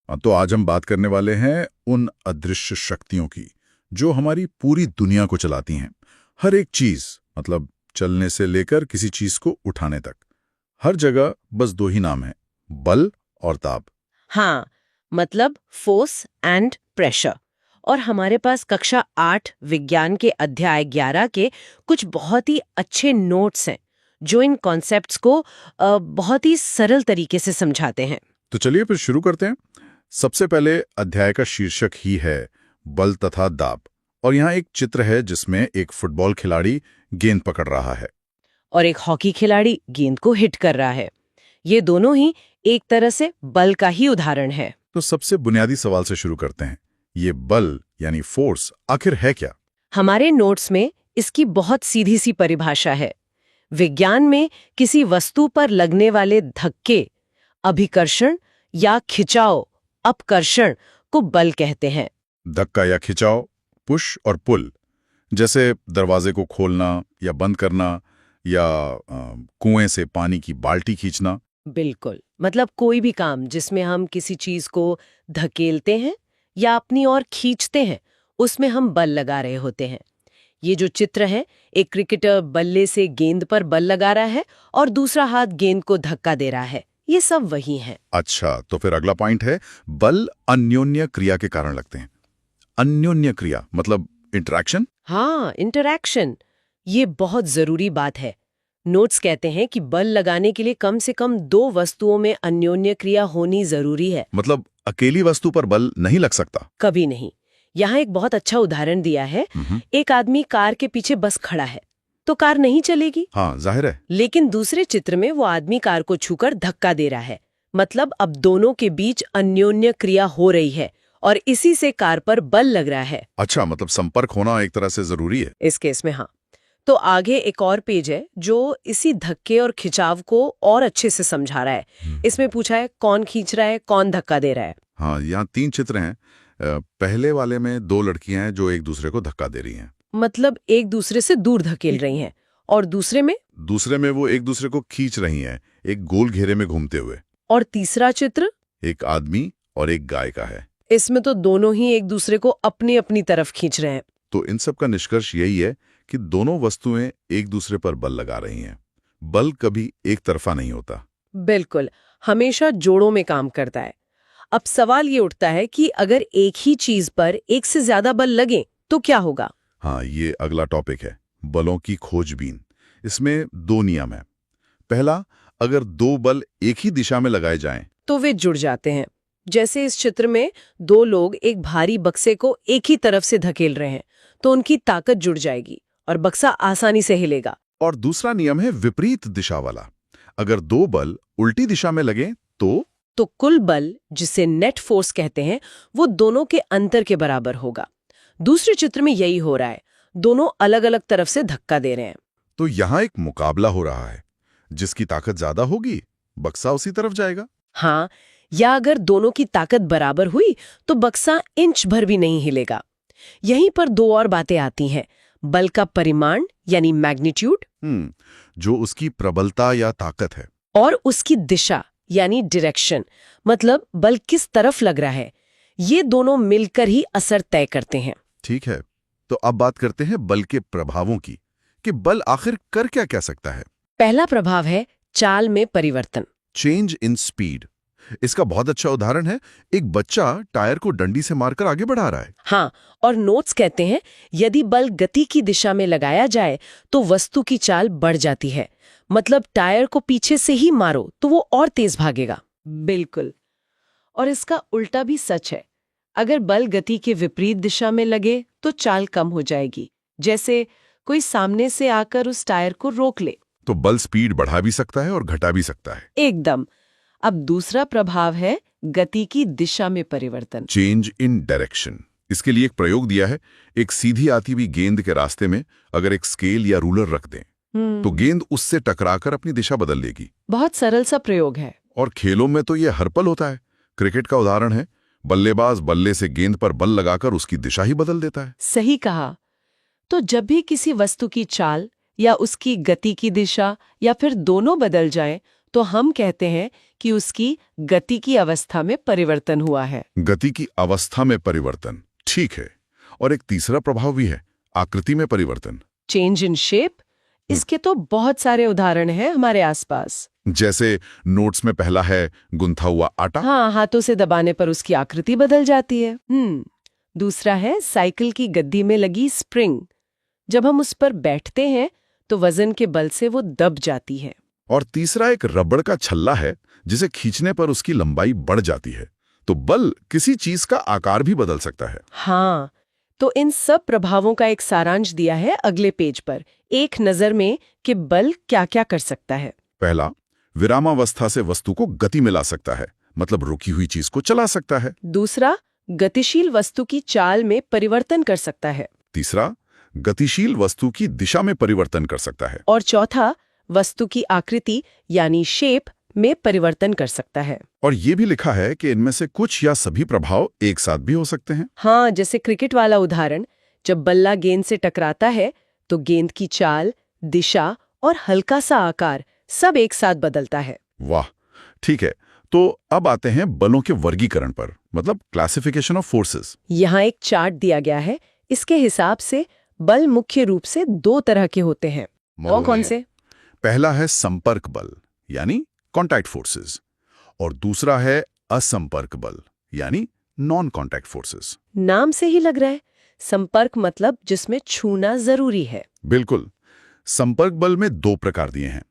तो आज हम बात करने वाले हैं उन अदृश्य शक्तियों की जो हमारी पूरी दुनिया को चलाती हैं। हर एक चीज, मतलब चलने से लेकर किसी चीज को उठाने तक, हर जगह बस दो ही नाम हैं, बल और ताप। हाँ, मतलब फोर्स एंड प्रेशर। और हमारे पास कक्षा 8 विज्ञान के अध्याय 11 के कुछ बहुत ही अच्छे नोट्स हैं जो इन कॉन्सेप्ट्स को बहुत ही सरल तरीके से समझाते हैं। तो चलिए फिर शुरू करते हैं। सबसे पहले अध्याय का शीर्षक ही है बल तथा दाब, और यहाँ एक चित्र है जिसमें एक फुटबॉल खिलाड़ी गेंद पकड़ रहा है और एक हॉकी खिलाड़ी गेंद को हिट कर रहा है। ये दोनों ही एक तरह से बल का ही उदाहरण है। तो सबसे बुनियादी सवाल से शुरू करते हैं, ये बल यानी फोर्स आखिर है क्या? हमारे नोट्स में इसकी बहुत सीधी सी परिभाषा है। विज्ञान में किसी वस्तु पर लगने वाले धक्के, अभिकर्षण या खिंचाव, अपकर्षण को बल कहते हैं। धक्का या खिंचाव, पुश और पुल, जैसे दरवाजे को खोलना या बंद करना या कुएं से पानी की बाल्टी खींचना। बिल्कुल, मतलब कोई भी काम जिसमें हम किसी चीज को धकेलते हैं या अपनी ओर खींचते हैं, उसमें हम बल लगा रहे होते हैं। ये जो चित्र है, एक क्रिकेटर बल्ले से गेंद पर बल लगा रहा है और दूसरा हाथ गेंद को धक्का दे रहा है। ये सब वही है। अच्छा, तो फिर अगला पॉइंट है, बल अन्योन्य क्रिया के कारण लगते हैं। अन्योन्य क्रिया मतलब इंटरैक्शन। हाँ, इंटरैक्शन, ये बहुत जरूरी बात है। नोट्स कहते हैं कि बल लगाने के लिए कम से कम दो वस्तुओं में अन्योन्य क्रिया होनी जरूरी है। मतलब अकेली वस्तु पर बल नहीं लग सकता। कभी नहीं। यहाँ एक बहुत अच्छा उदाहरण दिया है। एक आदमी कार के पीछे बस खड़ा है तो कार नहीं चलेगी। हाँ, जाहिर है। लेकिन दूसरे चित्र में वो आदमी कार को छूकर धक्का दे रहा है। मतलब अब दोनों के बीच अन्योन्य क्रिया हो रही है और इसी से कार पर बल लग रहा है। अच्छा, मतलब संपर्क होना एक तरह से जरूरी है इस केस में। हाँ, तो आगे एक और पेज है जो इसी धक्के और खिंचाव को और अच्छे से समझा रहा है। इसमें पूछा है कौन खींच रहा है, कौन धक्का दे रहा है। हाँ, यहाँ 3 चित्र हैं। पहले वाले में 2 लड़कियां हैं जो एक दूसरे को धक्का दे रही हैं, मतलब एक दूसरे से दूर धकेल रही हैं। और दूसरे में वो एक दूसरे को खींच रही हैं, एक गोल घेरे में घूमते हुए। और तीसरा चित्र एक आदमी और एक गाय का है। इसमें तो दोनों ही एक दूसरे को अपनी अपनी तरफ खींच रहे हैं। तो इन सब का निष्कर्ष यही है कि दोनों वस्तुएं एक दूसरे पर बल लगा रही हैं। बल कभी एक तरफा नहीं होता। बिल्कुल, हमेशा जोड़ों में काम करता है। अब सवाल ये उठता है कि अगर एक ही चीज पर एक से ज्यादा बल लगे तो क्या होगा? हाँ, ये अगला टॉपिक है, बलों की खोजबीन। इसमें 2 नियम है। पहला, अगर 2 बल एक ही दिशा में लगाए जाएं तो वे जुड़ जाते हैं। जैसे इस चित्र में 2 लोग एक भारी बक्से को एक ही तरफ से धकेल रहे हैं तो उनकी ताकत जुड़ जाएगी और बक्सा आसानी से हिलेगा। और दूसरा नियम है विपरीत दिशा वाला। अगर 2 बल उल्टी दिशा में लगें तो कुल बल, जिसे नेट फोर्स कहते हैं, वो दोनों के अंतर के बराबर होगा। दूसरे चित्र में यही हो रहा है, दोनों अलग अलग तरफ से धक्का दे रहे हैं। तो यहाँ एक मुकाबला हो रहा है, जिसकी ताकत ज्यादा होगी बक्सा उसी तरफ जाएगा। हाँ, या अगर दोनों की ताकत बराबर हुई तो बक्सा इंच भर भी नहीं हिलेगा। यहीं पर 2 और बातें आती हैं, बल का परिमाण यानी मैग्नीट्यूड, जो उसकी प्रबलता या ताकत है, और उसकी दिशा यानी डायरेक्शन, मतलब बल किस तरफ लग रहा है। ये दोनों मिलकर ही असर तय करते हैं। ठीक है, तो अब बात करते हैं बल के प्रभावों की, कि बल आखिर कर क्या सकता है। पहला प्रभाव है चाल में परिवर्तन, चेंज इन स्पीड। इसका बहुत अच्छा उदाहरण है, एक बच्चा टायर को डंडी से मारकर आगे बढ़ा रहा है। हाँ, और नोट्स कहते हैं यदि बल गति की दिशा में लगाया जाए तो वस्तु की चाल बढ़ जाती है। मतलब टायर को पीछे से ही मारो तो वो और तेज भागेगा। बिल्कुल। और इसका उल्टा भी सच है। अगर बल गति के विपरीत दिशा में लगे तो चाल कम हो जाएगी। जैसे कोई सामने से आकर उस टायर को रोक ले तो बल स्पीड बढ़ा भी सकता है और घटा भी सकता है। एकदम। अब दूसरा प्रभाव है गति की दिशा में परिवर्तन, चेंज इन डायरेक्शन। इसके लिए एक प्रयोग दिया है, एक सीधी आती हुई गेंद के रास्ते में अगर एक स्केल या रूलर रख दें तो गेंद उससे टकराकर अपनी दिशा बदल लेगी। बहुत सरल सा प्रयोग है। और खेलों में तो ये हर पल होता है। क्रिकेट का उदाहरण है, बल्लेबाज बल्ले से गेंद पर बल लगाकर उसकी दिशा ही बदल देता है। सही कहा। तो जब भी किसी वस्तु की चाल या उसकी गति की दिशा या फिर दोनों बदल जाए तो हम कहते हैं कि उसकी गति की अवस्था में परिवर्तन हुआ है। गति की अवस्था में परिवर्तन, ठीक है। और एक तीसरा प्रभाव भी है, आकृति में परिवर्तन। चेंज इन शेप, इसके तो बहुत सारे उदाहरण हैं हमारे आसपास। जैसे नोट्स में पहला है गुंथा हुआ आटा। हाँ, हाथों से दबाने पर उसकी आकृति बदल जाती है। दूसरा है साइकिल की गद्दी में लगी स्प्रिंग। जब हम उस पर बैठते हैं तो वजन के बल से वो दब जाती है। और तीसरा एक रबड़ का छल्ला है, जिसे खींचने पर उसकी लंबाई बढ़ जाती है। तो बल किसी चीज का आकार भी बदल सकता है। हाँ, तो इन सब प्रभावों का एक सारांश दिया है अगले पेज पर, एक नजर में कि बल क्या क्या कर सकता है। पहला, विरामावस्था से वस्तु को गति में ला सकता है, मतलब रुकी हुई चीज को चला सकता है। दूसरा, गतिशील वस्तु की चाल में परिवर्तन कर सकता है। तीसरा, गतिशील वस्तु की दिशा में परिवर्तन कर सकता है। और चौथा, वस्तु की आकृति यानी शेप में परिवर्तन कर सकता है। और ये भी लिखा है कि इनमें से कुछ या सभी प्रभाव एक साथ भी हो सकते हैं। हाँ, जैसे क्रिकेट वाला उदाहरण, जब बल्ला गेंद से टकराता है तो गेंद की चाल, दिशा और हल्का सा आकार सब एक साथ बदलता है। वाह, ठीक है। तो अब आते हैं बलों के वर्गीकरण पर, मतलब क्लासिफिकेशन ऑफ फोर्सेस। यहाँ एक चार्ट दिया गया है। इसके हिसाब से बल मुख्य रूप से 2 तरह के होते हैं। वो कौन से? पहला है संपर्क बल, यानी कॉन्टैक्ट फोर्सेस, और दूसरा है असंपर्क बल, यानी नॉन कॉन्टैक्ट फोर्सेस। नाम से ही लग रहा है, संपर्क मतलब जिसमें छूना जरूरी है। बिल्कुल। संपर्क बल में 2 प्रकार दिए हैं,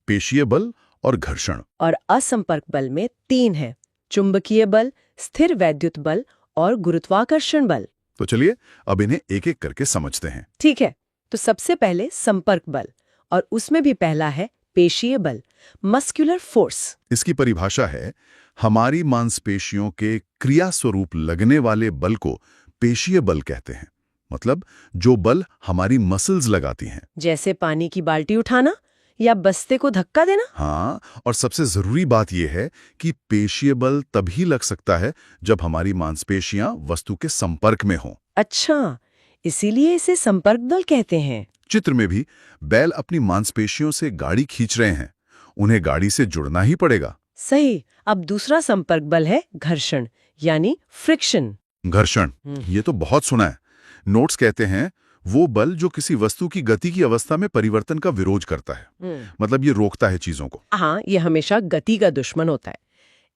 पेशीय बल और घर्षण। और असंपर्क बल में 3 है, चुंबकीय बल, स्थिर वैद्युत बल और गुरुत्वाकर्षण बल। तो चलिए अब इन्हें एक एक करके समझते हैं। ठीक है, तो सबसे पहले संपर्क बल, और उसमें भी पहला है पेशीय बल, मस्कुलर फोर्स। इसकी परिभाषा है, हमारी मांसपेशियों के क्रिया स्वरूप लगने वाले बल को पेशीय बल कहते हैं। मतलब जो बल हमारी मसल्स लगाती हैं। जैसे पानी की बाल्टी उठाना या बस्ते को धक्का देना। हाँ, और सबसे जरूरी बात यह है कि पेशीय बल तभी लग सकता है जब हमारी मांसपेशियां वस्तु के संपर्क में हों। अच्छा, इसीलिए इसे संपर्क बल कहते हैं। चित्र में भी बैल अपनी मांसपेशियों से गाड़ी खींच रहे हैं, उन्हें गाड़ी से जुड़ना ही पड़ेगा। सही। अब दूसरा संपर्क बल है घर्षण, यानी फ्रिक्शन। घर्षण, ये तो बहुत सुना है। नोट्स कहते हैं वो बल जो किसी वस्तु की गति की अवस्था में परिवर्तन का विरोध करता है। मतलब ये रोकता है चीजों को। हाँ, ये हमेशा गति का दुश्मन होता है।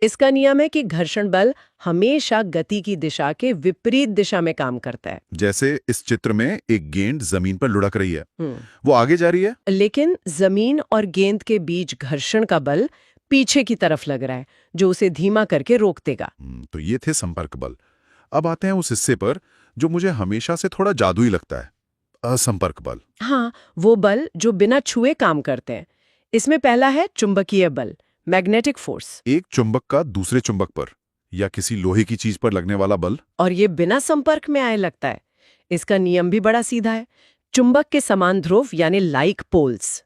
इसका नियम है कि घर्षण बल हमेशा गति की दिशा के विपरीत दिशा में काम करता है। जैसे इस चित्र में एक गेंद जमीन पर लुढ़क रही है, वो आगे जा रही है, लेकिन जमीन और गेंद के बीच घर्षण का बल पीछे की तरफ लग रहा है, जो उसे धीमा करके रोक देगा। तो ये थे संपर्क बल। अब आते हैं उस हिस्से पर जो मुझे हमेशा से थोड़ा जादुई लगता है, असंपर्क बल। हाँ, वो बल जो बिना छुए काम करते हैं। इसमें पहला है चुंबकीय बल, मैग्नेटिक फोर्स। एक चुंबक का दूसरे चुंबक पर या किसी लोहे की चीज पर लगने वाला बल। और ये बिना संपर्क में आए लगता है। इसका नियम भी बड़ा सीधा है, चुंबक के समान ध्रुव यानी लाइक पोल्स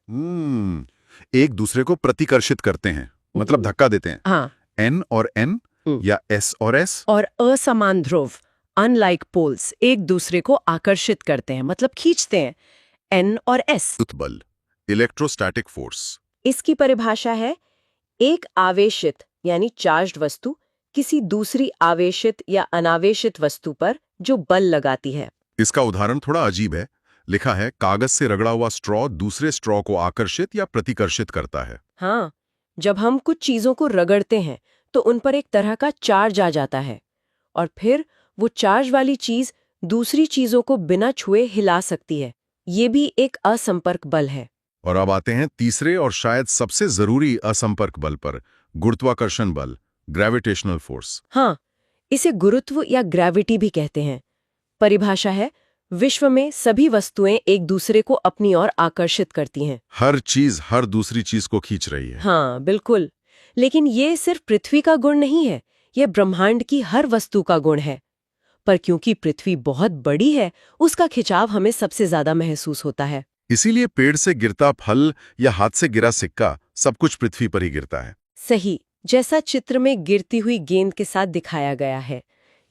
एक दूसरे को प्रतिकर्षित करते हैं, मतलब धक्का देते हैं। हाँ, N और N या S और S। और असमान ध्रुव अनलाइक पोल्स एक दूसरे को आकर्षित करते हैं, मतलब खींचते हैं, N और S। बल, इलेक्ट्रोस्टैटिक फोर्स। इसकी परिभाषा है, एक आवेशित यानी चार्ज्ड वस्तु किसी दूसरी आवेशित या अनावेशित वस्तु पर जो बल लगाती है। इसका उदाहरण थोड़ा अजीब है। लिखा है, कागज से रगड़ा हुआ स्ट्रॉ दूसरे स्ट्रॉ को आकर्षित या प्रतिकर्षित करता है। हाँ, जब हम कुछ चीजों को रगड़ते हैं तो उन पर एक तरह का चार्ज आ जाता है, और फिर वो चार्ज वाली चीज दूसरी चीजों को बिना छुए हिला सकती है। ये भी एक असंपर्क बल है। और अब आते हैं तीसरे और शायद सबसे जरूरी असंपर्क बल पर, गुरुत्वाकर्षण बल, ग्रेविटेशनल फोर्स। हाँ, इसे गुरुत्व या ग्रेविटी भी कहते हैं। परिभाषा है, विश्व में सभी वस्तुएं एक दूसरे को अपनी ओर आकर्षित करती हैं। हर चीज हर दूसरी चीज को खींच रही है। हाँ, बिल्कुल। लेकिन ये सिर्फ पृथ्वी का गुण नहीं है, ये ब्रह्मांड की हर वस्तु का गुण है। पर क्योंकि पृथ्वी बहुत बड़ी है, उसका खिंचाव हमें सबसे ज्यादा महसूस होता है। इसीलिए पेड़ से गिरता फल या हाथ से गिरा सिक्का, सब कुछ पृथ्वी पर ही गिरता है। सही, जैसा चित्र में गिरती हुई गेंद के साथ दिखाया गया है,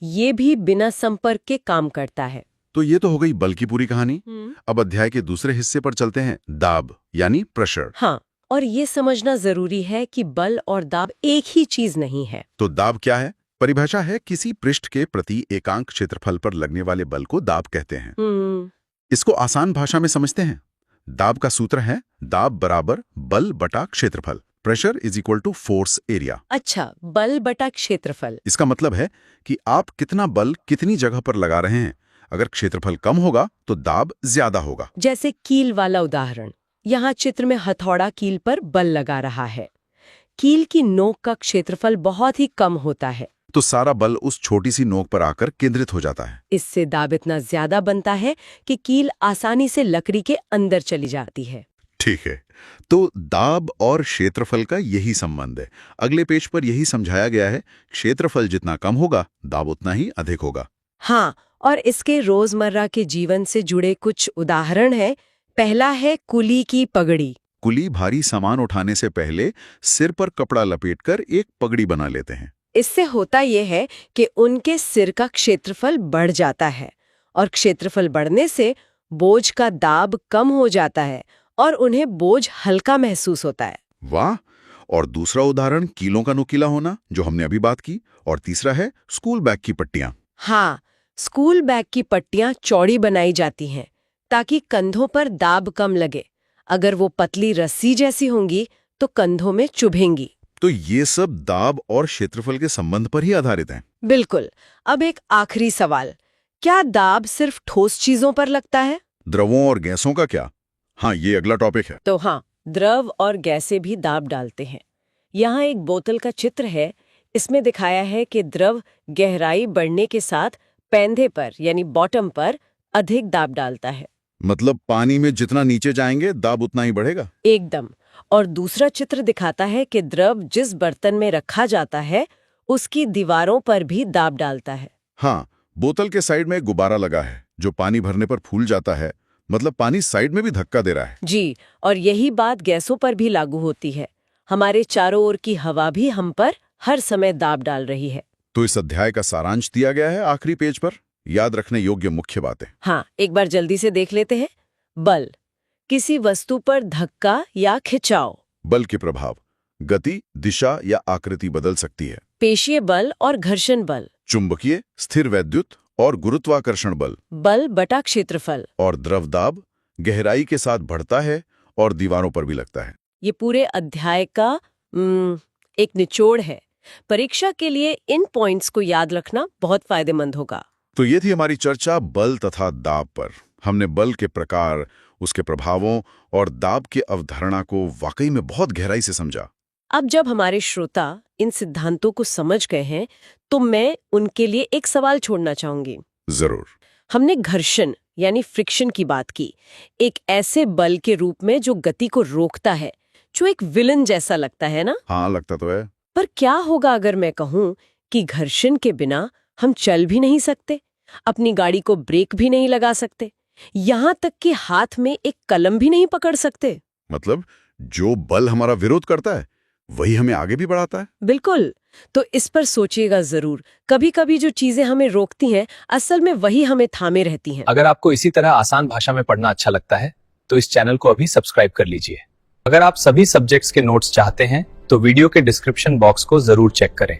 ये भी बिना संपर्क के काम करता है। तो ये तो हो गई बल की पूरी कहानी। अब अध्याय के दूसरे हिस्से पर चलते हैं, दाब यानी प्रेशर। हाँ, और ये समझना जरूरी है कि बल और दाब एक ही चीज नहीं है। तो दाब क्या है? परिभाषा है किसी पृष्ठ के प्रति एकांक क्षेत्रफल पर लगने वाले बल को दाब कहते हैं। इसको आसान भाषा में समझते हैं। दाब का सूत्र है दाब बराबर बल बटा क्षेत्रफल, pressure is equal to force area. अच्छा, बल बटा क्षेत्रफल। इसका मतलब है कि आप कितना बल कितनी जगह पर लगा रहे हैं। अगर क्षेत्रफल कम होगा तो दाब ज्यादा होगा। जैसे कील वाला उदाहरण, यहाँ चित्र में हथौड़ा कील पर बल लगा रहा है। कील की नोक का क्षेत्रफल बहुत ही कम होता है, तो सारा बल उस छोटी सी नोक पर आकर केंद्रित हो जाता है। इससे दाब इतना ज्यादा बनता है कि कील आसानी से लकड़ी के अंदर चली जाती है। ठीक है, तो दाब और क्षेत्रफल का यही संबंध है। अगले पेज पर यही समझाया गया है, क्षेत्रफल जितना कम होगा दाब उतना ही अधिक होगा। हाँ, और इसके रोजमर्रा के जीवन से जुड़े कुछ उदाहरण हैं। पहला है कुली की पगड़ी। कुली भारी सामान उठाने से पहले सिर पर कपड़ा लपेटकर एक पगड़ी बना लेते हैं। इससे होता यह है कि उनके सिर का क्षेत्रफल बढ़ जाता है और क्षेत्रफल बढ़ने से बोझ का दाब कम हो जाता है और उन्हें बोझ हल्का महसूस होता है। वाह! और दूसरा उदाहरण कीलों का नुकीला होना, जो हमने अभी बात की। और तीसरा है स्कूल बैग की पट्टियां। हाँ, स्कूल बैग की पट्टियां चौड़ी बनाई जाती हैं ताकि कंधों पर दाब कम लगे। अगर वो पतली रस्सी जैसी होंगी तो कंधों में चुभेंगी। तो ये सब दाब और क्षेत्रफल के संबंध पर ही आधारित हैं। बिल्कुल। अब एक आखिरी सवाल, क्या दाब सिर्फ ठोस चीजों पर लगता है? द्रवों और गैसों का क्या? हाँ, ये अगला टॉपिक है। तो हाँ, द्रव और गैसें भी दाब डालते हैं। यहाँ एक बोतल का चित्र है। इसमें दिखाया है कि द्रव गहराई बढ़ने के साथ पैंधे पर यानी बॉटम पर अधिक दाब डालता है। मतलब पानी में जितना नीचे जाएंगे दाब उतना ही बढ़ेगा। एकदम। और दूसरा चित्र दिखाता है कि द्रव जिस बर्तन में रखा जाता है उसकी दीवारों पर भी दाब डालता है। हाँ, बोतल के साइड में एक गुब्बारा लगा है जो पानी भरने पर फूल जाता है। मतलब पानी साइड में भी धक्का दे रहा है। जी, और यही बात गैसों पर भी लागू होती है। हमारे चारों ओर की हवा भी हम पर हर समय दाब डाल रही है। तो इस अध्याय का सारांश दिया गया है आखिरी पेज पर। याद रखने योग्य मुख्य बातें। हाँ, एक बार जल्दी से देख लेते हैं। बल, किसी वस्तु पर धक्का या खिंचाव। बल के प्रभाव, गति, दिशा या आकृति बदल सकती है। पेशीय बल और घर्षण बल। चुंबकीय, स्थिर वैद्युत और गुरुत्वाकर्षण बल। बल बटा क्षेत्रफल। और द्रव दाब गहराई के साथ बढ़ता है और दीवारों पर भी लगता है। ये पूरे अध्याय का एक निचोड़ है। परीक्षा के लिए इन पॉइंट्स को याद रखना बहुत फायदेमंद होगा। तो ये थी हमारी चर्चा बल तथा दाब पर। हमने बल के प्रकार, उसके प्रभावों और दाब की अवधारणा को वाकई में बहुत गहराई से समझा। अब जब हमारे श्रोता इन सिद्धांतों को समझ गए हैं तो मैं उनके लिए एक सवाल छोड़ना चाहूंगी। जरूर। हमने घर्षण यानी फ्रिक्शन की बात की, एक ऐसे बल के रूप में जो गति को रोकता है, जो एक विलन जैसा लगता है ना? हाँ, लगता तो है। पर क्या होगा अगर मैं कहूं कि घर्षण के बिना हम चल भी नहीं सकते, अपनी गाड़ी को ब्रेक भी नहीं लगा सकते, यहां तक कि हाथ में एक कलम भी नहीं पकड़ सकते? मतलब जो बल हमारा विरोध करता है वही हमें आगे भी बढ़ाता है। बिल्कुल। तो इस पर सोचिएगा जरूर। कभी कभी जो चीजें हमें रोकती हैं असल में वही हमें थामे रहती हैं। अगर आपको इसी तरह आसान भाषा में पढ़ना अच्छा लगता है तो इस चैनल को अभी सब्सक्राइब कर लीजिए। अगर आप सभी सब्जेक्ट्स के नोट्स चाहते हैं तो वीडियो के डिस्क्रिप्शन बॉक्स को जरूर चेक करें।